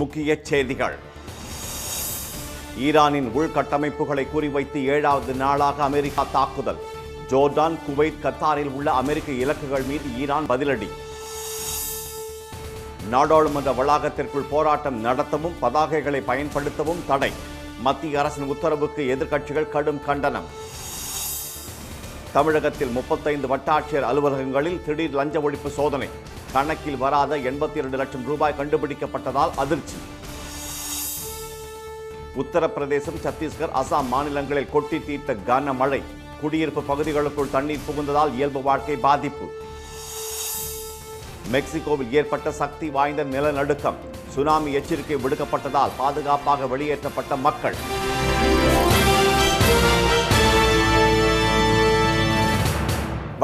முக்கிய செய்திகள். ஈரானின் உள்கட்டமைப்புகளை குறிவைத்து 7வது நாளாக அமெரிக்கா தாக்குதல். ஜோர்டான், குவைத், கத்தாரில் உள்ள அமெரிக்க இலக்குகள் மீது ஈரான் பதிலடி. நாடாளுமன்ற வளாகத்திற்குள் போராட்டம் நடத்தவும் பதாகைகளை பயன்படுத்தவும் தடை. மத்திய அரசின் உத்தரவுக்கு எதிர்க்கட்சிகள் கடும் கண்டனம். தமிழகத்தில் 35 வட்டாட்சியர் அலுவலகங்களில் திடீர் லஞ்ச ஒழிப்பு சோதனை. கணக்கில் வராத 82 லட்சம் ரூபாய் கண்டுபிடிக்கப்பட்டதால் அதிர்ச்சி. உத்தரப்பிரதேசம், சத்தீஸ்கர், அசாம் மாநிலங்களில் கொட்டி தீர்த்த கனமழை. குடியிருப்பு பகுதிகளுக்குள் தண்ணீர் புகுந்ததால் இயல்பு வாழ்க்கை பாதிப்பு. மெக்சிகோவில் ஏற்பட்ட சக்தி வாய்ந்த நிலநடுக்கம். சுனாமி எச்சரிக்கை விடுக்கப்பட்டதால் பாதுகாப்பாக வெளியேற்றப்பட்ட மக்கள்.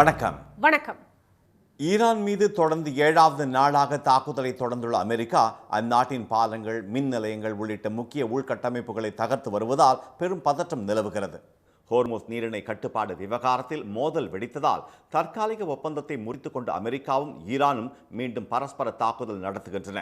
வணக்கம். வணக்கம். ஈரான் மீது தொடர்ந்து 7வது நாளாக தாக்குதலை தொடர்ந்துள்ள அமெரிக்கா அந்நாட்டின் பாலங்கள், மின் நிலையங்கள் உள்ளிட்ட முக்கிய உள்கட்டமைப்புகளை தகர்த்து வருவதால் பெரும் பதற்றம் நிலவுகிறது. ஹோர்முஸ் நீரிணை கட்டுப்பாடு விவகாரத்தில் மோதல் வெடித்ததால் தற்காலிக ஒப்பந்தத்தை முறித்துக் கொண்ட அமெரிக்காவும் ஈரானும் மீண்டும் பரஸ்பர தாக்குதல் நடத்துகின்றன.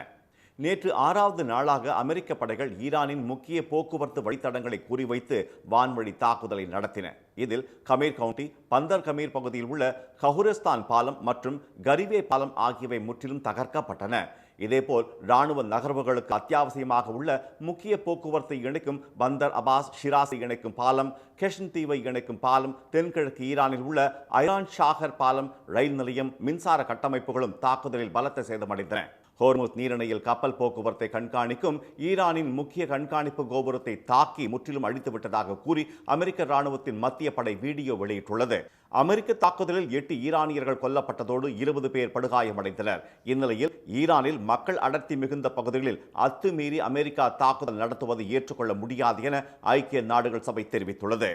நேற்று 6வது நாளாக அமெரிக்க படைகள் ஈரானின் முக்கிய போக்குவரத்து வழித்தடங்களை குறிவைத்து வான்வழி தாக்குதலை நடத்தின. இதில் கமீர் கவுண்டி, பந்தர் கமீர் பகுதியில் உள்ள கஹுரஸ்தான் பாலம் மற்றும் கரிவே பாலம் ஆகியவை முற்றிலும் தகர்க்கப்பட்டன. இதேபோல் ராணுவ நகர்வுகளுக்கு அத்தியாவசியமாக உள்ள முக்கிய போக்குவரத்தை இணைக்கும் பந்தர் அபாஸ், ஷிராஸை இணைக்கும் பாலம், கெஷன் தீவை இணைக்கும் பாலம், தென்கிழக்கு ஈரானில் உள்ள ஐரான் ஷாகர் பாலம், ரயில் நிலையம், மின்சார கட்டமைப்புகளும் தாக்குதலில் பலத்த சேதமடைந்தன. ஹோர்முஸ் நீரிணையில் கப்பல் போக்குவரத்தை கண்காணிக்கும் ஈரானின் முக்கிய கண்காணிப்பு கோபுரத்தை தாக்கி முற்றிலும் அழித்துவிட்டதாக கூறி அமெரிக்க ராணுவத்தின் மத்திய படை வீடியோ வெளியிட்டுள்ளது. அமெரிக்க தாக்குதலில் 8 ஈரானியர்கள் கொல்லப்பட்டதோடு 20 பேர் படுகாயமடைந்தனர். இந்நிலையில் ஈரானில் மக்கள் அடர்த்தி மிகுந்த பகுதிகளில் அத்துமீறி அமெரிக்கா தாக்குதல் நடத்துவதை ஏற்றுக்கொள்ள முடியாது என ஐக்கிய நாடுகள் சபை தெரிவித்துள்ளது.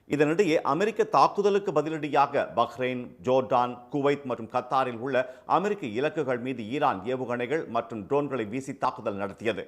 இதனிடையே அமெரிக்க தாக்குதலுக்கு பதிலடியாக பஹ்ரைன், ஜோர்டான், குவைத் மற்றும் கத்தாரில் உள்ள அமெரிக்க இலக்குகள் மீது ஈரான் ஏவுகணைகள் மற்றும் ட்ரோன்களை வீசி தாக்குதல் நடத்தியது.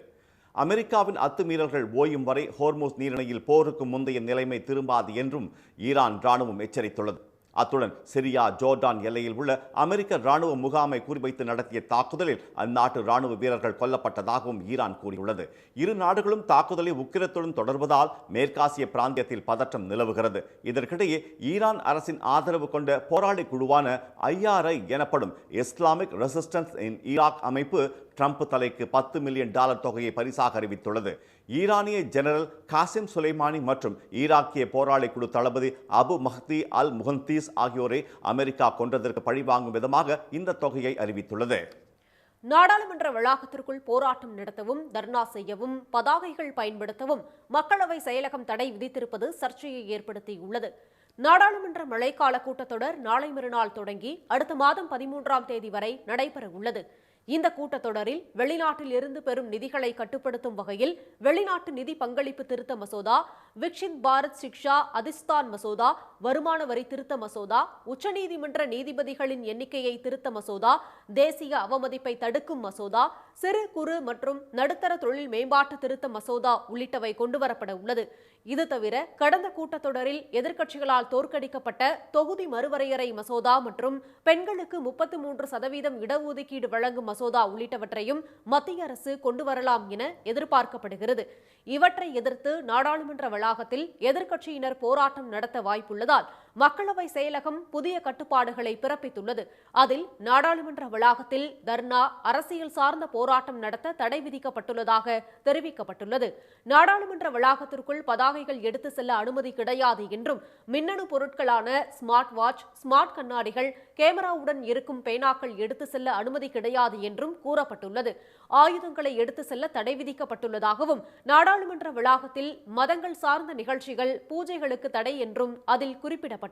அமெரிக்காவின் அத்துமீறல்கள் ஓயும் வரை ஹோர்முஸ் நீரிணையில் போருக்கு முந்தைய நிலைமை திரும்பாது என்றும் ஈரான் ராணுவம் எச்சரித்துள்ளது. அத்துடன் சிரியா, ஜோர்டான் எல்லையில் உள்ள அமெரிக்க ராணுவ முகாமை குறிவைத்து நடத்திய தாக்குதலில் அந்நாட்டு ராணுவ வீரர்கள் கொல்லப்பட்டதாகவும் ஈரான் கூறியுள்ளது. இரு நாடுகளும் தாக்குதலை உக்கிரத்துடன் தொடர்வதால் மேற்காசிய பிராந்தியத்தில் பதற்றம் நிலவுகிறது. இதற்கிடையே ஈரான் அரசின் ஆதரவு கொண்ட போராளி குழுவான IRI எனப்படும் இஸ்லாமிக் ரெசிஸ்டன்ஸ் இன் ஈராக் அமைப்பு ட்ரம்ப் தலைக்கு $10 மில்லியன் தொகையை பரிசாக அறிவித்துள்ளது. ஈரானிய ஜெனரல் காசிம் சுலைமானி மற்றும் ஈராக்கிய போராளி குழு தளபதி அபு மஹ்தி அல் முஹந்தீஸ் ஆகியோரை அமெரிக்கா கொன்றதற்கு பழிவாங்கும் விதமாக இந்த தொகையை அறிவித்துள்ளது. நாடாளுமன்ற வளாகத்திற்குள் போராட்டம் நடத்தவும், தர்ணா செய்யவும், பதாகைகள் பயன்படுத்தவும் மக்களவை செயலகம் தடை விதித்திருப்பது சர்ச்சையை ஏற்படுத்தியுள்ளது. நாடாளுமன்ற மழைக்கால கூட்டத்தொடர் நாளை மறுநாள் தொடங்கி அடுத்த மாதம் 13ஆம் தேதி வரை நடைபெற உள்ளது. இந்த கூட்டத்தொடரில் வெளிநாட்டில் இருந்து பெறும் நிதிகளை கட்டுப்படுத்தும் வகையில் வெளிநாட்டு நிதி பங்களிப்பு திருத்த மசோதா, விக்ஷித் பாரத் சிக்ஷா அதிஸ்தான் மசோதா, வருமான வரி திருத்த மசோதா, உச்சநீதிமன்ற நீதிபதிகளின் எண்ணிக்கையை திருத்த மசோதா, தேசிய அவமதிப்பை தடுக்கும் மசோதா, சிறு குறு மற்றும் நடுத்தர தொழில் மேம்பாட்டு திருத்த மசோதா உள்ளிட்டவை கொண்டுவரப்பட உள்ளது. இது தவிர கடந்த கூட்டத்தொடரில் எதிர்க்கட்சிகளால் தோற்கடிக்கப்பட்ட தொகுதி மறுவரையறை மசோதா மற்றும் பெண்களுக்கு 33% இடஒதுக்கீடு வழங்கும் மசோதா உள்ளிட்டவற்றையும் மத்திய அரசு கொண்டு வரலாம் என எதிர்பார்க்கப்படுகிறது. இவற்றை எதிர்த்து நாடாளுமன்ற வளாகத்தில் எதிர்க்கட்சியினர் போராட்டம் நடத்த வாய்ப்புள்ளதால் மக்களவை செயலகம் புதிய கட்டுப்பாடுகளை பிறப்பித்துள்ளது. அதில் நாடாளுமன்ற வளாகத்தில் தர்ணா, அரசியல் சார்ந்த போராட்டம் நடத்த தடை விதிக்கப்பட்டுள்ளதாக தெரிவிக்கப்பட்டுள்ளது. நாடாளுமன்ற வளாகத்திற்குள் பதாகைகள் எடுத்து செல்ல அனுமதி கிடையாது என்றும், மின்னணு பொருட்களான ஸ்மார்ட் வாட்ச், ஸ்மார்ட் கண்ணாடிகள், கேமராவுடன் இருக்கும் பேனாக்கள் எடுத்து செல்ல அனுமதி கிடையாது என்றும் கூறப்பட்டுள்ளது. ஆயுதங்களை எடுத்து செல்ல தடை விதிக்கப்பட்டுள்ளதாகவும், நாடாளுமன்ற வளாகத்தில் மதங்கள் சார்ந்த நிகழ்ச்சிகள், பூஜைகளுக்கு தடை என்றும் அதில் குறிப்பிடப்பட்டுள்ளது.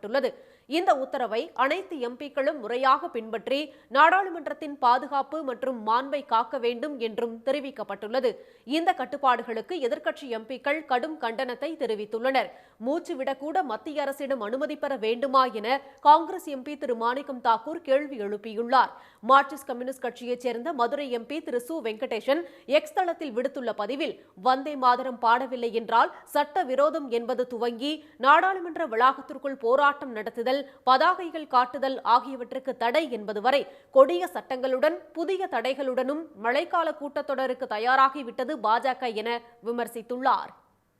இந்த உத்தரவை அனைத்து எம்பிக்களும் முறையாக பின்பற்றி நாடாளுமன்றத்தின் பாதுகாப்பு மற்றும் மாண்பை காக்க வேண்டும் என்றும் தெரிவிக்கப்பட்டுள்ளது. இந்த கட்டுப்பாடுகளுக்கு எதிர்க்கட்சி எம்பிக்கள் கடும் கண்டனத்தை தெரிவித்துள்ளனர். மூச்சு விடக்கூட மத்திய அரசிடம் அனுமதி பெற வேண்டுமா என காங்கிரஸ் எம்பி திரு மாணிக்கம் தாக்கூர் கேள்வி எழுப்பியுள்ளார். மார்க்சிஸ்ட் கம்யூனிஸ்ட் கட்சியைச் சேர்ந்த மதுரை எம்பி திரு சு வெங்கடேசன் எக்ஸ் தளத்தில் விடுத்துள்ள பதிவில், வந்தே மாதரம் பாடவில்லை என்றால் சட்ட விரோதம் என்பது துவங்கி நாடாளுமன்ற வளாகத்திற்குள் போராட்டம் போராட்டம் நடத்துதல், பதாகைகள் காட்டுதல் ஆகியவற்றுக்கு தடை என்பது வரை கொடிய சட்டங்களுடன் புதிய தடைகளுடனும் மழைக்கால கூட்டத்தொடருக்கு தயாராகிவிட்டது பாஜக என விமர்சித்துள்ளார்.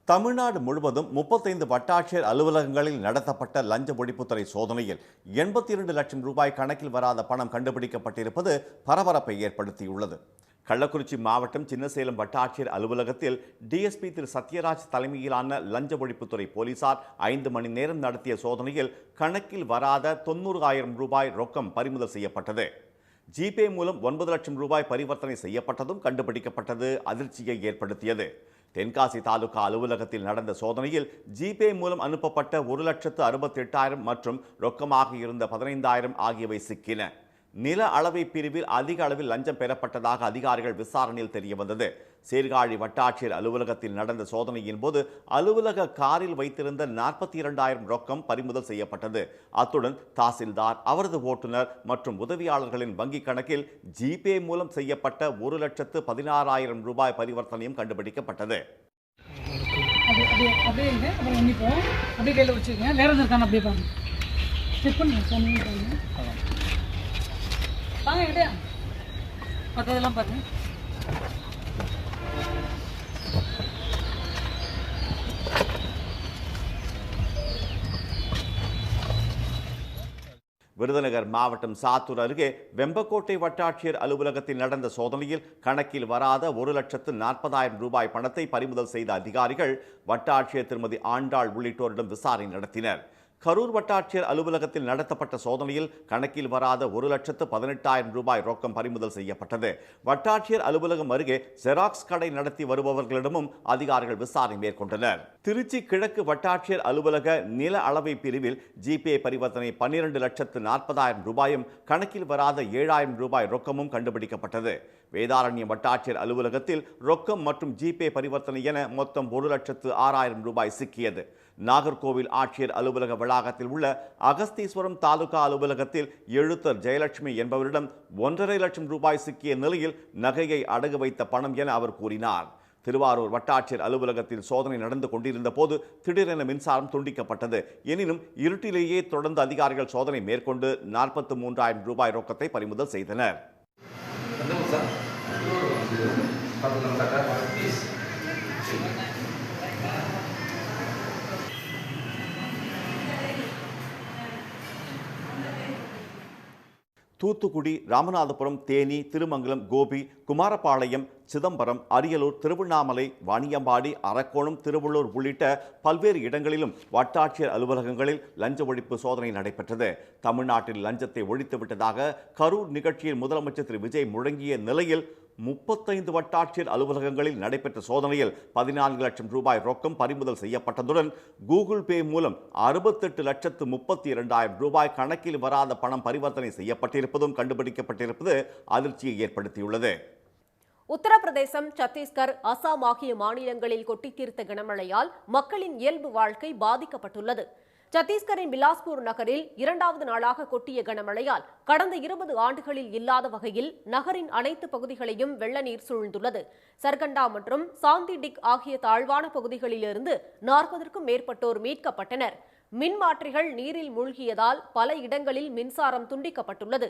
தமிழ்நாடு முழுவதும் 35 வட்டாட்சியர் அலுவலகங்களில் நடத்தப்பட்ட லஞ்ச ஒழிப்புத்துறை சோதனையில் 82 லட்சம் ரூபாய் கணக்கில் வராத பணம் கண்டுபிடிக்கப்பட்டிருப்பது பரபரப்பை ஏற்படுத்தியுள்ளது. கள்ளக்குறிச்சி மாவட்டம் சின்னசேலம் வட்டாட்சியர் அலுவலகத்தில் டிஎஸ்பி திரு சத்யராஜ் தலைமையிலான லஞ்ச ஒழிப்புத்துறை போலீசார் 5 மணி நேரம் நடத்திய சோதனையில் கணக்கில் வராத 90,000 ரூபாய் ரொக்கம் பறிமுதல் செய்யப்பட்டது. ஜிபே மூலம் 9 லட்சம் ரூபாய் பரிவர்த்தனை செய்யப்பட்டதும் கண்டுபிடிக்கப்பட்டது அதிர்ச்சியை ஏற்படுத்தியது. தென்காசி தாலுகா அலுவலகத்தில் நடந்த சோதனையில் ஜிபே மூலம் அனுப்பப்பட்ட 1,68,000 மற்றும் ரொக்கமாக இருந்த 15,000 ஆகியவை சிக்கின. நில அளவை பிரிவில் அதிக அளவில் லஞ்சம் பெறப்பட்டதாக அதிகாரிகள் விசாரணையில் தெரியவந்தது. சீர்காழி வட்டாட்சியர் அலுவலகத்தில் நடந்த சோதனையின் போது அலுவலக காரில் வைத்திருந்த 42,000 ரொக்கம் பறிமுதல் செய்யப்பட்டது. அத்துடன் தாசில்தார், அவரது ஓட்டுநர் மற்றும் உதவியாளர்களின் வங்கிக் கணக்கில் ஜிபே மூலம் செய்யப்பட்ட 1,16,000 ரூபாய் பரிவர்த்தனையும் கண்டுபிடிக்கப்பட்டது. விருதுநகர் மாவட்டம் சாத்தூர் அருகே வெம்பக்கோட்டை வட்டாட்சியர் அலுவலகத்தில் நடந்த சோதனையில் கணக்கில் வராத 1,40,000 ரூபாய் பணத்தை பறிமுதல் செய்த அதிகாரிகள் வட்டாட்சியர் திருமதி ஆண்டாள் உள்ளிட்டோரிடம் விசாரணை நடத்தினர். கரூர் வட்டாட்சியர் அலுவலகத்தில் நடத்தப்பட்ட சோதனையில் கணக்கில் வராத 1,18,000 ரூபாய் ரொக்கம் பறிமுதல் செய்யப்பட்டது. வட்டாட்சியர் அலுவலகம் அருகே ஜெராக்ஸ் கடை நடத்தி வருபவர்களிடமும் அதிகாரிகள் விசாரணை மேற்கொண்டனர். திருச்சி கிழக்கு வட்டாட்சியர் அலுவலக நில அளவை பிரிவில் ஜிபே பரிவர்த்தனை 12,40,000 ரூபாயும் கணக்கில் வராத 7,000 ரூபாய் ரொக்கமும் கண்டுபிடிக்கப்பட்டது. வேதாரண்யம் வட்டாட்சியர் அலுவலகத்தில் ரொக்கம் மற்றும் ஜிபே பரிவர்த்தனை என மொத்தம் 1,06,000 ரூபாய் சிக்கியது. நாகர்கோவில் ஆட்சியர் அலுவலக வளாகத்தில் உள்ள அகஸ்தீஸ்வரம் தாலுகா அலுவலகத்தில் எழுத்தர் ஜெயலட்சுமி என்பவரிடம் 1,50,000 லட்சம் ரூபாய் சிக்கிய நிலையில் நகையை அடகு வைத்த பணம் என அவர் கூறினார். திருவாரூர் வட்டாட்சியர் அலுவலகத்தில் சோதனை நடந்து கொண்டிருந்த போது திடீரென மின்சாரம் துண்டிக்கப்பட்டது. எனினும் இருட்டிலேயே தொடர்ந்து அதிகாரிகள் சோதனை மேற்கொண்டு 43,000 ரூபாய் ரொக்கத்தை பறிமுதல் செய்தனர். தூத்துக்குடி, ராமநாதபுரம், தேனி, திருமங்கலம், கோபி, குமாரபாளையம், சிதம்பரம், அரியலூர், திருவண்ணாமலை, வாணியம்பாடி, அரக்கோணம், திருவள்ளூர் உள்ளிட்ட பல்வேறு இடங்களிலும் வட்டாட்சியர் அலுவலகங்களில் லஞ்ச ஒழிப்பு சோதனை நடைபெற்றது. தமிழ்நாட்டில் லஞ்சத்தை ஒழித்துவிட்டதாக கரூர் நிகழ்ச்சியில் முதலமைச்சர் திரு விஜய் முழங்கிய நிலையில் 35 வட்டாட்சியர் அலுவலகங்களில் நடைபெற்ற சோதனையில் 14 லட்சம் ரூபாய் ரொக்கம் பறிமுதல் செய்யப்பட்டதுடன் கூகுள் பே மூலம் 68,32,000 ரூபாய் கணக்கில் வராத பணம் பரிவர்த்தனை செய்யப்பட்டிருப்பதும் கண்டுபிடிக்கப்பட்டிருப்பது அதிர்ச்சியை ஏற்படுத்தியுள்ளது. உத்தரப்பிரதேசம், சத்தீஸ்கர், அசாம் ஆகிய மாநிலங்களில் கொட்டி தீர்த்த கனமழையால் மக்களின் இயல்பு வாழ்க்கை பாதிக்கப்பட்டுள்ளது. சத்தீஸ்கரின் பிலாஸ்பூர் நகரில் 2வது நாளாக கொட்டிய கனமழையால் கடந்த 20 ஆண்டுகளில் இல்லாத வகையில் நகரின் அனைத்து பகுதிகளையும் வெள்ள நீர் சூழ்ந்துள்ளது. சர்கண்டா மற்றும் சாந்திடிக் ஆகிய தாழ்வான பகுதிகளிலிருந்து 40க்கும் மேற்பட்டோர் மீட்கப்பட்டனர். மின்மாற்றிகள் நீரில் மூழ்கியதால் பல இடங்களில் மின்சாரம் துண்டிக்கப்பட்டுள்ளது.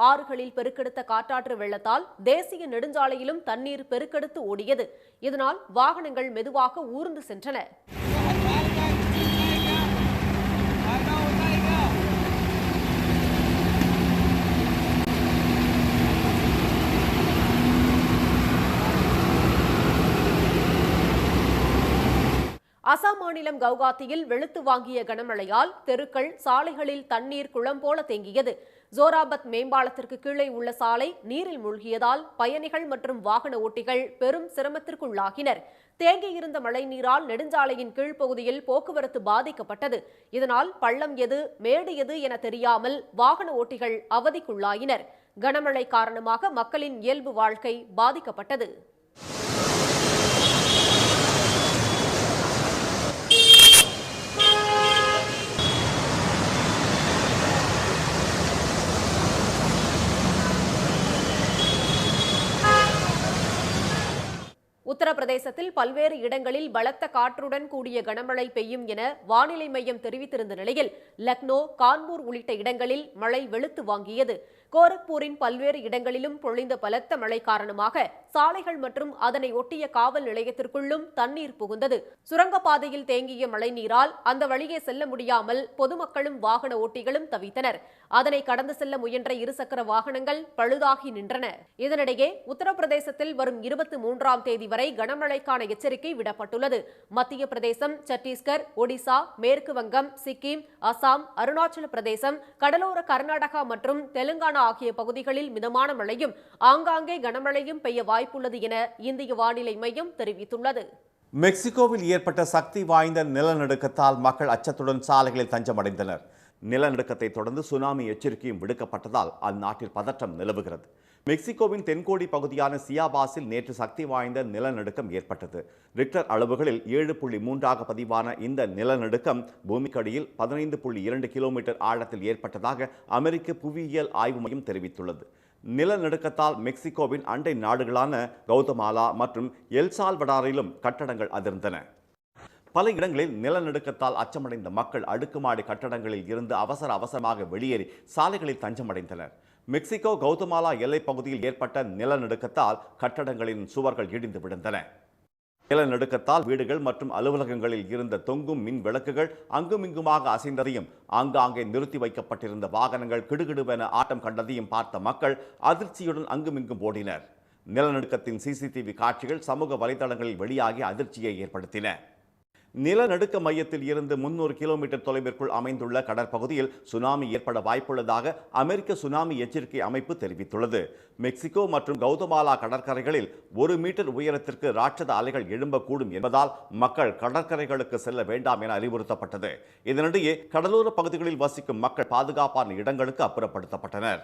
ஆறுகளில் பெருக்கெடுத்த காட்டாற்று வெள்ளத்தால் தேசிய நெடுஞ்சாலையிலும் தண்ணீர் பெருக்கெடுத்து ஓடியது. இதனால் வாகனங்கள் மெதுவாக ஊர்ந்து சென்றன. அசாம் மாநிலம் கவுகாத்தியில் வெளுத்து வாங்கிய கனமழையால் தெருக்கள், சாலைகளில் தண்ணீர் குளம் போல தேங்கியது. ஜோராபத் மேம்பாலத்திற்கு கீழே உள்ள சாலை நீரில் மூழ்கியதால் பயணிகள் மற்றும் வாகன ஓட்டிகள் பெரும் சிரமத்திற்குள்ளாகினர். தேங்கியிருந்த மழை நீரால் நெடுஞ்சாலையின் கீழ்ப்பகுதியில் போக்குவரத்து பாதிக்கப்பட்டது. இதனால் பள்ளம் எது, மேடு எது என தெரியாமல் வாகன ஓட்டிகள் அவதிக்குள்ளாயினர். கனமழை காரணமாக மக்களின் இயல்பு வாழ்க்கை பாதிக்கப்பட்டது. உத்தரப்பிரதேசத்தில் பல்வேறு இடங்களில் பலத்த காற்றுடன் கூடிய கனமழை பெய்யும் என வானிலை மையம் தெரிவித்திருந்த நிலையில் லக்னோ, கான்பூர் உள்ளிட்ட இடங்களில் மழை வெளுத்து வாங்கியது. கோரக்பூரின் பல்வேறு இடங்களிலும் பொழிந்த பலத்த மழை காரணமாக சாலைகள் மற்றும் அதனை ஒட்டிய காவல் நிலையத்திற்குள்ளும் தண்ணீர் புகுந்தது. சுரங்கப்பாதையில் தேங்கிய மழைநீரால் அந்த வழியே செல்ல முடியாமல் பொதுமக்களும் வாகன ஓட்டிகளும் தவித்தனர். அதனை கடந்து செல்ல முயன்ற இருசக்கர வாகனங்கள் பழுதாகி நின்றன. இதனிடையே உத்தரப்பிரதேசத்தில் வரும் 23ஆம் தேதி வரை கனமழைக்கான எச்சரிக்கை விடப்பட்டுள்ளது. மத்திய பிரதேசம், சத்தீஸ்கர், ஒடிசா, மேற்கு வங்கம், சிக்கிம், அசாம், அருணாச்சல பிரதேசம், கடலோர கர்நாடகா மற்றும் தெலுங்கானா ஆகிய பகுதிகளில் மிதமான மழையும் ஆங்காங்கே கனமழையும் பெய்ய வாய்ப்புள்ளது என இந்திய வானிலை மையம் தெரிவித்துள்ளது. மெக்சிகோவில் ஏற்பட்ட சக்தி வாய்ந்த நிலநடுக்கத்தால் மக்கள் அச்சத்துடன் சாலைகளில் தஞ்சமடைந்தனர். நிலநடுக்கத்தை தொடர்ந்து சுனாமி எச்சரிக்கையும் விடுக்கப்பட்டதால் அந்நாட்டில் பதற்றம் நிலவுகிறது. மெக்சிகோவின் தென்கோடி பகுதியான சியாபாஸில் நேற்று சக்தி வாய்ந்த நிலநடுக்கம் ஏற்பட்டது. ரிக்டர் அளவுகளில் 7.3 பதிவான இந்த நிலநடுக்கம் பூமிக்கடியில் 15.2 கிலோமீட்டர் ஆழத்தில் ஏற்பட்டதாக அமெரிக்க புவியியல் ஆய்வு மையம் தெரிவித்துள்ளது. நிலநடுக்கத்தால் மெக்சிகோவின் அண்டை நாடுகளான கவுதமாலா மற்றும் எல்சால்வடாரிலும் கட்டடங்கள் அதிர்ந்தன. பல இடங்களில் நிலநடுக்கத்தால் அச்சமடைந்த மக்கள் அடுக்குமாடி கட்டடங்களில் இருந்து அவசரமாக வெளியேறி சாலைகளில் தஞ்சமடைந்தனர். மெக்சிகோ கவுதமாலா எல்லைப் பகுதியில் ஏற்பட்ட நிலநடுக்கத்தால் கட்டடங்களின் சுவர்கள் இடிந்து விழுந்தன. நிலநடுக்கத்தால் வீடுகள் மற்றும் அலுவலகங்களில் இருந்த தொங்கும் மின் விளக்குகள் அங்குமிங்குமாக அசைந்ததையும் ஆங்காங்கே நிறுத்தி வைக்கப்பட்டிருந்த வாகனங்கள் கிடுகிடுவென ஆட்டம் கண்டதையும் பார்த்த மக்கள் அதிர்ச்சியுடன் அங்குமிங்கும் ஓடினர். நிலநடுக்கத்தின் சிசிடிவி காட்சிகள் சமூக வலைதளங்களில் வெளியாகி அதிர்ச்சியை ஏற்படுத்தின. நிலநடுக்க மையத்தில் இருந்து 300 கிலோமீட்டர் தொலைவிற்குள் அமைந்துள்ள கடற்பகுதியில் சுனாமி ஏற்பட வாய்ப்புள்ளதாக அமெரிக்க சுனாமி எச்சரிக்கை அமைப்பு தெரிவித்துள்ளது. மெக்சிகோ மற்றும் கவுதமாலா கடற்கரைகளில் 1 மீட்டர் உயரத்திற்கு ராட்சத அலைகள் எழும்பக்கூடும் என்பதால் மக்கள் கடற்கரைகளுக்கு செல்ல வேண்டாம் என அறிவுறுத்தப்பட்டது. இதனிடையே கடலோர பகுதிகளில் வசிக்கும் மக்கள் பாதுகாப்பான இடங்களுக்கு அப்புறப்படுத்தப்பட்டனர்.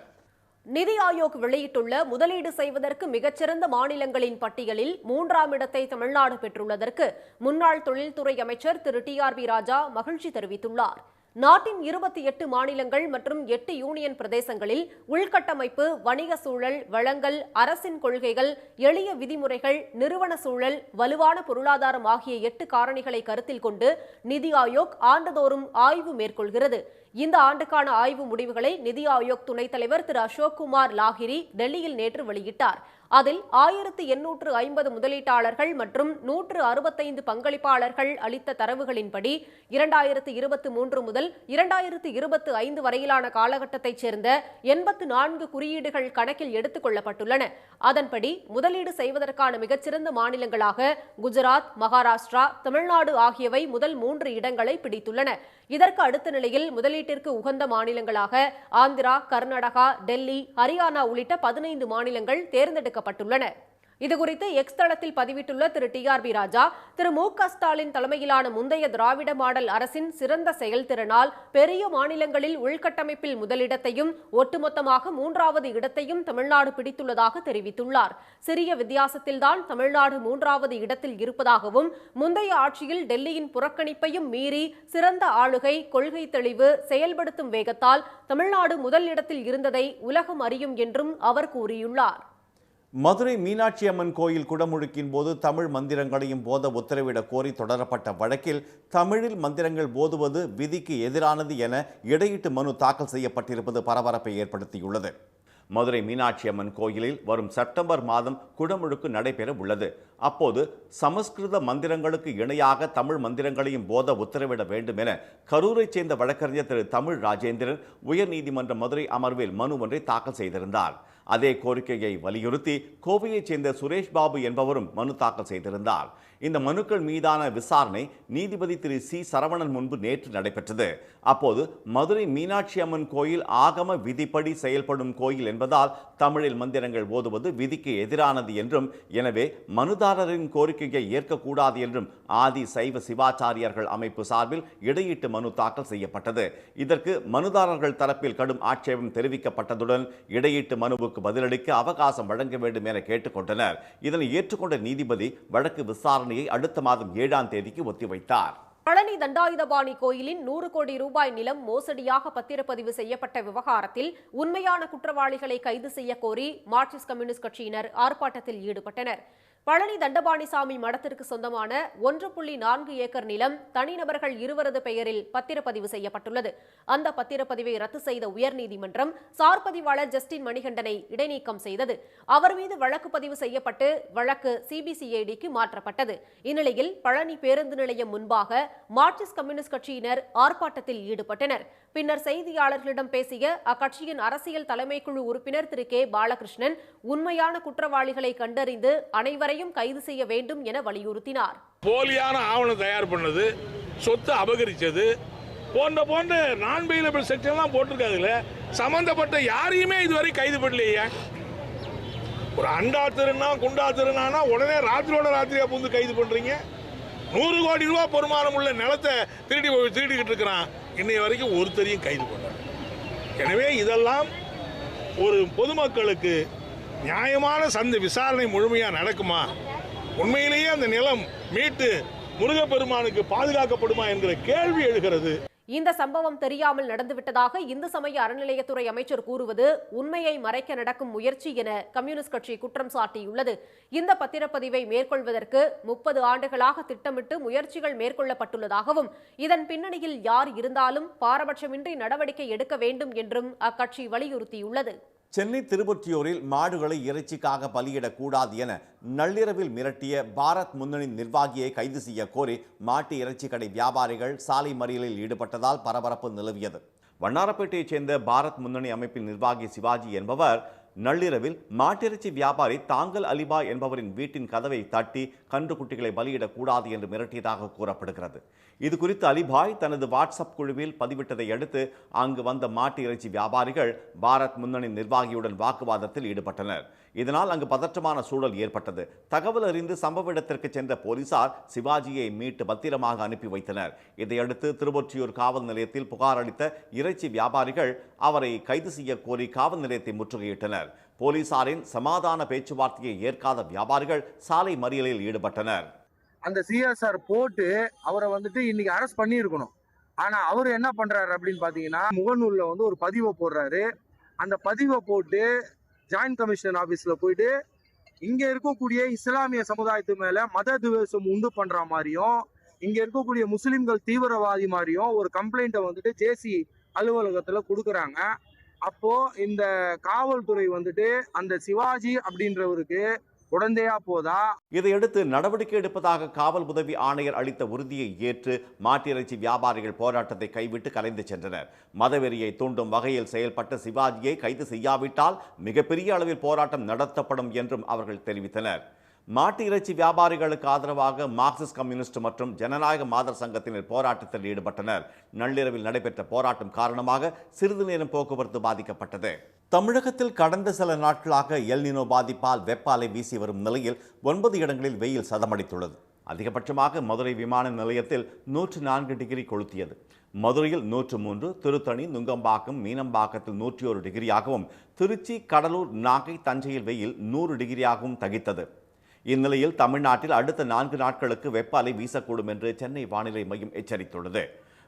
நிதி ஆயோக் வெளியிட்டுள்ள முதலீடு செய்வதற்கு மிகச்சிறந்த மாநிலங்களின் பட்டியலில் 3ஆம் இடத்தை தமிழ்நாடு பெற்றுள்ளதற்கு முன்னாள் தொழில்துறை அமைச்சர் திரு TRB ராஜா மகிழ்ச்சி தெரிவித்துள்ளார். நாட்டின் 28 மாநிலங்கள் மற்றும் 8 யூனியன் பிரதேசங்களில் உள்கட்டமைப்பு, வணிக சூழல், வளங்கள், அரசின் கொள்கைகள், எளிய விதிமுறைகள், நிறுவன சூழல், வலுவான பொருளாதாரம் ஆகிய 8 காரணிகளை கருத்தில் கொண்டு நிதி ஆயோக் ஆண்டுதோறும் ஆய்வு மேற்கொள்கிறது. இந்த ஆண்டுக்கான ஆய்வு முடிவுகளை நிதி ஆயோக் துணைத் தலைவர் திரு அசோக் குமார் லாஹிரி டெல்லியில் நேற்று வெளியிட்டார். அதில் 1850 முதலீட்டாளர்கள் மற்றும் 165 பங்களிப்பாளர்கள் அளித்த தரவுகளின்படி 2023 முதல் 2025 வரையிலான காலகட்டத்தைச் சேர்ந்த 84 குறியீடுகள் கணக்கில் எடுத்துக் கொள்ளப்பட்டுள்ளன. அதன்படி முதலீடு செய்வதற்கான மிகச்சிறந்த மாநிலங்களாக குஜராத், மகாராஷ்டிரா, தமிழ்நாடு ஆகியவை முதல் 3 இடங்களை பிடித்துள்ளன. இதற்கு அடுத்த நிலையில் முதலீட்டிற்கு உகந்த மாநிலங்களாக ஆந்திரா, கர்நாடகா, டெல்லி, ஹரியானா உள்ளிட்ட 15 மாநிலங்கள் தேர்ந்தெடுக்கப்பட்டுள்ளன. இதுகுறித்து எக்ஸ் தளத்தில் பதிவிட்டுள்ள திரு TRB ராஜா, திரு மு.க. ஸ்டாலின் தலைமையிலான முந்தைய திராவிட மாடல் அரசின் சிறந்த செயல்திறனால் பெரிய மாநிலங்களில் உள்கட்டமைப்பில் முதலிடத்தையும் ஒட்டுமொத்தமாக 3வது இடத்தையும் தமிழ்நாடு பிடித்துள்ளதாக தெரிவித்துள்ளார். சிறிய வித்தியாசத்தில்தான் தமிழ்நாடு 3வது இடத்தில் இருப்பதாகவும் முந்தைய ஆட்சியில் டெல்லியின் புறக்கணிப்பையும் மீறி சிறந்த ஆளுகை, கொள்கை தெளிவு, செயல்படுத்தும் வேகத்தால் தமிழ்நாடு முதல் இடத்தில் இருந்ததை உலகம் அறியும் என்றும் அவர் கூறியுள்ளார். மதுரை மீனாட்சி அம்மன் கோயில் குடமுழுக்கின் போது தமிழ் மந்திரங்களையும் போத உத்தரவிடக் கோரி தொடரப்பட்ட வழக்கில் தமிழில் மந்திரங்கள் போதுவது விதிக்கு எதிரானது என இடையீட்டு மனு தாக்கல் செய்யப்பட்டிருப்பது பரபரப்பை ஏற்படுத்தியுள்ளது. மதுரை மீனாட்சி அம்மன் கோயிலில் வரும் செப்டம்பர் மாதம் குடமுழுக்கு நடைபெற உள்ளது. அப்போது சமஸ்கிருத மந்திரங்களுக்கு இணையாக தமிழ் மந்திரங்களையும் போத உத்தரவிட வேண்டும் என கரூரைச் சேர்ந்த வழக்கறிஞர் திரு தமிழ் ராஜேந்திரன் உயர்நீதிமன்ற மதுரை அமர்வில் மனு ஒன்றை தாக்கல் செய்திருந்தார். அதே கோரிக்கையை வலியுறுத்தி கோவையைச் சேர்ந்த சுரேஷ் பாபு என்பவரும் மனு தாக்கல் செய்திருந்தார். இந்த மனுக்கள் மீதான விசாரணை நீதிபதி திரு சி சரவணன் முன்பு நேற்று நடைபெற்றது. அப்போது மதுரை மீனாட்சி அம்மன் கோயில் ஆகம விதிப்படி செயல்படும் கோயில் என்பதால் தமிழில் மந்திரங்கள் ஓதுவது விதிக்கு எதிரானது என்றும், எனவே மனுதாரரின் கோரிக்கையை ஏற்கக்கூடாது என்றும் ஆதி சைவ சிவாச்சாரியர்கள் அமைப்பு சார்பில் இடையீட்டு மனு தாக்கல் செய்யப்பட்டது. இதற்கு மனுதாரர்கள் தரப்பில் கடும் ஆட்சேபம் தெரிவிக்கப்பட்டதுடன் இடையீட்டு மனுவுக்கு பதிலளிக்க அவகாசம் வழங்க வேண்டும் என கேட்டுக்கொண்டனர். இதனை ஏற்றுக்கொண்ட நீதிபதி வழக்கு விசாரணையை அடுத்த மாதம் 7ஆம் தேதிக்கு ஒத்திவைத்தார். பழனி தண்டாயுதபாணி கோயிலின் 100 கோடி ரூபாய் நிலம் மோசடியாக பத்திரப்பதிவு செய்யப்பட்ட விவகாரத்தில் உண்மையான குற்றவாளிகளை கைது செய்ய கோரி மார்க்சிஸ்ட் கம்யூனிஸ்ட் கட்சியினர் ஆர்ப்பாட்டத்தில் ஈடுபட்டனர். பழனி தண்டபாணிசாமி மடத்திற்கு சொந்தமான 1.4 ஏக்கர் நிலம் தனிநபர்கள் இருவரது பெயரில் பத்திரப்பதிவு செய்யப்பட்டுள்ளது. அந்த பத்திரப்பதிவை ரத்து செய்த உயர்நீதிமன்றம் சார் பதிவாளர் ஜஸ்டின் மணிகண்டனை இடைநீக்கம் செய்தது. அவர் மீது வழக்கு பதிவு செய்யப்பட்டு வழக்கு சிபிசிஐடிக்கு மாற்றப்பட்டது. இந்நிலையில் பழனி பேருந்து நிலையம் முன்பாக மார்க்சிஸ்ட் கம்யூனிஸ்ட் கட்சியினர் ஆர்ப்பாட்டத்தில் ஈடுபட்டனர். பின்னர் செய்தியாளர்களிடம் பேசிய அக்கட்சியின் அரசியல் தலைமைக்குழு உறுப்பினர் திரு கே பாலகிருஷ்ணன் உண்மையான குற்றவாளிகளை கண்டறிந்து அனைவரையும் கைது செய்ய வேண்டும் என வலியுறுத்தினார். போலியான ஆவணம் தயார் பண்ணது, சொத்து அபகரிச்சது போன்ற நான் பெயிலபிள் செக்ஷன்லாம் போட்டிருக்காதுல, சம்பந்தப்பட்ட யாரையுமே இதுவரை கைது பண்ணலையே. ஒரு அண்டா திருநா குண்டா திருநானா உடனே ராத்திரியோட ராத்திரியா புந்து கைது பண்றீங்க. 100 கோடி ரூபாய் பெருமானம் உள்ள நிலத்தை திருடிக்கிட்டு இருக்கிறான். இன்னைய வரைக்கும் ஒருத்தரையும் கைது பண்ண. எனவே இதெல்லாம் ஒரு பொதுமக்களுக்கு நியாயமான விசாரணை முழுமையா நடக்குமா, உண்மையிலேயே அந்த நிலம் மீட்டு முருகப்பெருமானுக்கு பாதுகாக்கப்படுமா என்கிற கேள்வி எழுகிறது. இந்த சம்பவம் தெரியாமல் நடந்துவிட்டதாக இந்து சமய அறநிலையத்துறை அமைச்சர் கூறுவது உண்மையை மறைக்க நடக்கும் முயற்சி என கம்யூனிஸ்ட் கட்சி குற்றம் சாட்டியுள்ளது. இந்த பத்திரப்பதிவை மேற்கொள்வதற்கு 30 ஆண்டுகளாக திட்டமிட்டு முயற்சிகள் மேற்கொள்ளப்பட்டுள்ளதாகவும் இதன் பின்னணியில் யார் இருந்தாலும் பாரபட்சமின்றி நடவடிக்கை எடுக்க வேண்டும் என்றும் அக்கட்சி வலியுறுத்தியுள்ளது. சென்னை திருவொற்றியூரில் மாடுகளை இறைச்சிக்காக பலியிடக்கூடாது என நள்ளிரவில் மிரட்டிய பாரத் முன்னணி நிர்வாகியை கைது செய்ய கோரி மாட்டு இறைச்சி கடை வியாபாரிகள் சாலை மறியலில் ஈடுபட்டதால் பரபரப்பு நிலவியது. வண்ணாரப்பேட்டையைச் சேர்ந்த பாரத் முன்னணி அமைப்பின் நிர்வாகி சிவாஜி என்பவர் நள்ளிரவில் மாட்டிறைச்சி வியாபாரி தாங்கல் அலிபா என்பவரின் வீட்டின் கதவை தட்டி கன்றுக்குட்டிகளை பலியிடக்கூடாது என்று மிரட்டியதாக கூறப்படுகிறது. இது குறித்து அலிபாய் தனது வாட்ஸ்அப் குழுவில் பதிவிட்டதை அடுத்து அங்கு வந்த மாட்டு இறைச்சி வியாபாரிகள் பாரத் முன்னணி நிர்வாகியுடன் வாக்குவாதத்தில் ஈடுபட்டனர். இதனால் அங்கு பதற்றமான சூழல் ஏற்பட்டது. தகவல் அறிந்து சம்பவ இடத்திற்கு சென்ற போலீசார் சிவாஜியை மீட்டு பத்திரமாக அனுப்பி வைத்தனர். இதையடுத்து திருவொற்றியூர் காவல் நிலையத்தில் புகார் அளித்த இறைச்சி வியாபாரிகள் அவரை கைது செய்ய கோரி காவல் நிலையத்தை முற்றுகையிட்டனர். போலீசாரின் சமாதான பேச்சுவார்த்தையை ஏற்காத வியாபாரிகள் சாலை மறியலில் ஈடுபட்டனர். அந்த சிஎஸ்ஆர் போட்டு அவரை இன்னைக்கு அரெஸ்ட் பண்ணியிருக்கணும். ஆனா அவர் என்ன பண்றாரு அப்படின்னு பாத்தீங்கன்னா, முகநூல்ல ஒரு பதிவை போடுறாரு. அந்த பதிவை போட்டு ஜாயின்ட் கமிஷன் ஆபீஸ்ல போயிட்டு இங்க இருக்கக்கூடிய இஸ்லாமிய சமுதாயத்து மேல மத துவேஷம் உண்டு பண்ற மாதிரியும், இங்க இருக்கக்கூடிய முஸ்லிம்கள் தீவிரவாதி மாதிரியும் ஒரு கம்ப்ளைண்ட்டை ஜேசி அலுவலகத்துல கொடுக்குறாங்க. அப்போ இந்த காவல்துறை அந்த சிவாஜி அப்படின்றவருக்கு உடந்தையா போதா? இதையடுத்து நடவடிக்கை எடுப்பதாக காவல் உதவி ஆணையர் அளித்த உறுதியை ஏற்று மாட்டிறைச்சி வியாபாரிகள் போராட்டத்தை கைவிட்டு கலைந்து சென்றனர். மதவெறியை தூண்டும் வகையில் செயல்பட்ட சிவாஜியை கைது செய்யாவிட்டால் மிகப்பெரிய அளவில் போராட்டம் நடத்தப்படும் என்றும் அவர்கள் தெரிவித்தனர். மாட்டு இறைச்சி வியாபாரிகளுக்கு ஆதரவாக மார்க்சிஸ்ட் கம்யூனிஸ்ட் மற்றும் ஜனநாயக மாதர் சங்கத்தினர் போராட்டத்தில் ஈடுபட்டனர். நள்ளிரவில் நடைபெற்ற போராட்டம் காரணமாக சிறிது நேரம் போக்குவரத்து பாதிக்கப்பட்டது. தமிழகத்தில் கடந்த சில நாட்களாக எல் நினோ பாதிப்பால் வெப்ப அலை வீசி வரும் நிலையில் 9 இடங்களில் வெயில் சதமடித்துள்ளது. அதிகபட்சமாக மதுரை விமான நிலையத்தில் 104 டிகிரி கொளுத்தியது. மதுரையில் 103, திருத்தணி, நுங்கம்பாக்கம், மீனம்பாக்கத்தில் 101 டிகிரியாகவும், திருச்சி, கடலூர், நாகை, தஞ்சையில் வெயில் 100 டிகிரியாகவும் தகித்தது. இந்நிலையில் தமிழ்நாட்டில் அடுத்த 4 நாட்களுக்கு வெப்ப அலை வீசக்கூடும் என்று சென்னை வானிலை மையம் எச்சரித்துள்ளது.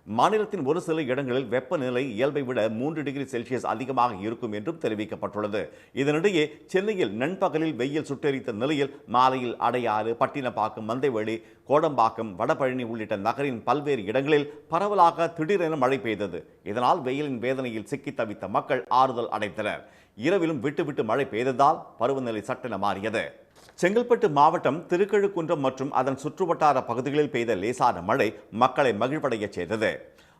மாநிலத்தின் ஒரு சில இடங்களில் வெப்பநிலை இயல்பை விட 3 டிகிரி செல்சியஸ் அதிகமாக இருக்கும் என்றும் தெரிவிக்கப்பட்டுள்ளது. இதனிடையே சென்னையில் நண்பகலில் வெயில் சுட்டெரித்த நிலையில் மாலையில் அடையாறு, பட்டினப்பாக்கம், மந்தைவெளி, கோடம்பாக்கம், வடபழனி உள்ளிட்ட நகரின் பல்வேறு இடங்களில் பரவலாக திடீரென மழை பெய்தது. இதனால் வெயிலின் வேதனையில் சிக்கி தவித்த மக்கள் ஆறுதல் அடைந்தனர். இரவிலும் விட்டு மழை பெய்ததால் பருவநிலை சட்டென மாறியது. செங்கல்பட்டு மாவட்டம் திருக்கழுக்குன்றம் மற்றும் அதன் சுற்றுவட்டார பகுதிகளில் பெய்த லேசான மழை மக்களை மகிழ்வடைய செய்தது.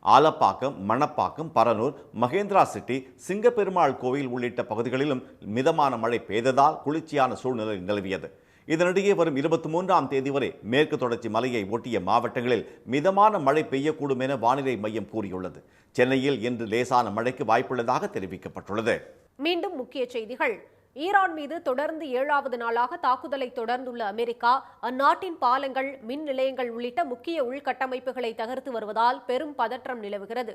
ஆலப்பாக்கம், மணப்பாக்கம், பரனூர், மகேந்திரா சிட்டி, சிங்கப்பெருமாள் கோவில் உள்ளிட்ட பகுதிகளிலும் மிதமான மழை பெய்ததால் குளிர்ச்சியான சூழ்நிலை நிலவியது. இதனிடையே வரும் 23ஆம் தேதி வரை மேற்கு தொடர்ச்சி மலையை ஒட்டிய மாவட்டங்களில் மிதமான மழை பெய்யக்கூடும் என வானிலை மையம் கூறியுள்ளது. சென்னையில் இன்று லேசான மழைக்கு வாய்ப்புள்ளதாக தெரிவிக்கப்பட்டுள்ளது. மீண்டும் முக்கிய செய்திகள். ஈரான் மீது தொடர்ந்து 7வது நாளாக தாக்குதலை தொடர்ந்துள்ள அமெரிக்கா அந்நாட்டின் பாலங்கள், மின் நிலையங்கள் உள்ளிட்ட முக்கிய உள்கட்டமைப்புகளை தகர்த்து வருவதால் பெரும் பதற்றம் நிலவுகிறது.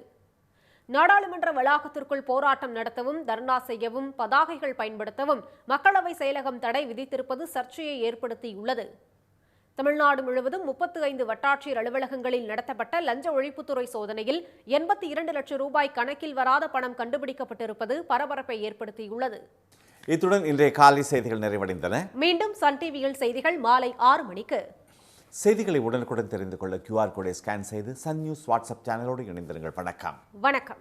நாடாளுமன்ற வளாகத்திற்குள் போராட்டம் நடத்தவும், தர்ணா செய்யவும், பதாகைகள் பயன்படுத்தவும் மக்களவை செயலகம் தடை விதித்திருப்பது சர்ச்சையை ஏற்படுத்தியுள்ளது. தமிழ்நாடு முழுவதும் 35 வட்டாட்சியர் அலுவலகங்களில் நடத்தப்பட்ட லஞ்ச ஒழிப்புத்துறை சோதனையில் 82 லட்சம் ரூபாய் கணக்கில் வராத பணம் கண்டுபிடிக்கப்பட்டிருப்பது பரபரப்பை ஏற்படுத்தியுள்ளது. இத்துடன் இன்றைய காலை செய்திகள் நிறைவடைந்தன. மீண்டும் சன் டிவியில் செய்திகள் மாலை 6 மணிக்கு. செய்திகளை உடனுக்குடன் தெரிந்து கொள்ள QR கோடை ஸ்கேன் செய்து சன் நியூஸ் வாட்ஸ்அப் சேனலோடு இணைந்திருங்கள். வணக்கம். வணக்கம்.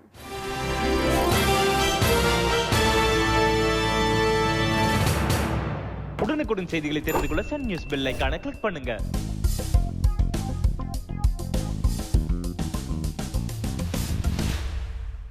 உடனுக்குடன் செய்திகளை தெரிந்து கொள்ள சன் நியூஸ் பெல் ஐகானை கிளிக் பண்ணுங்க.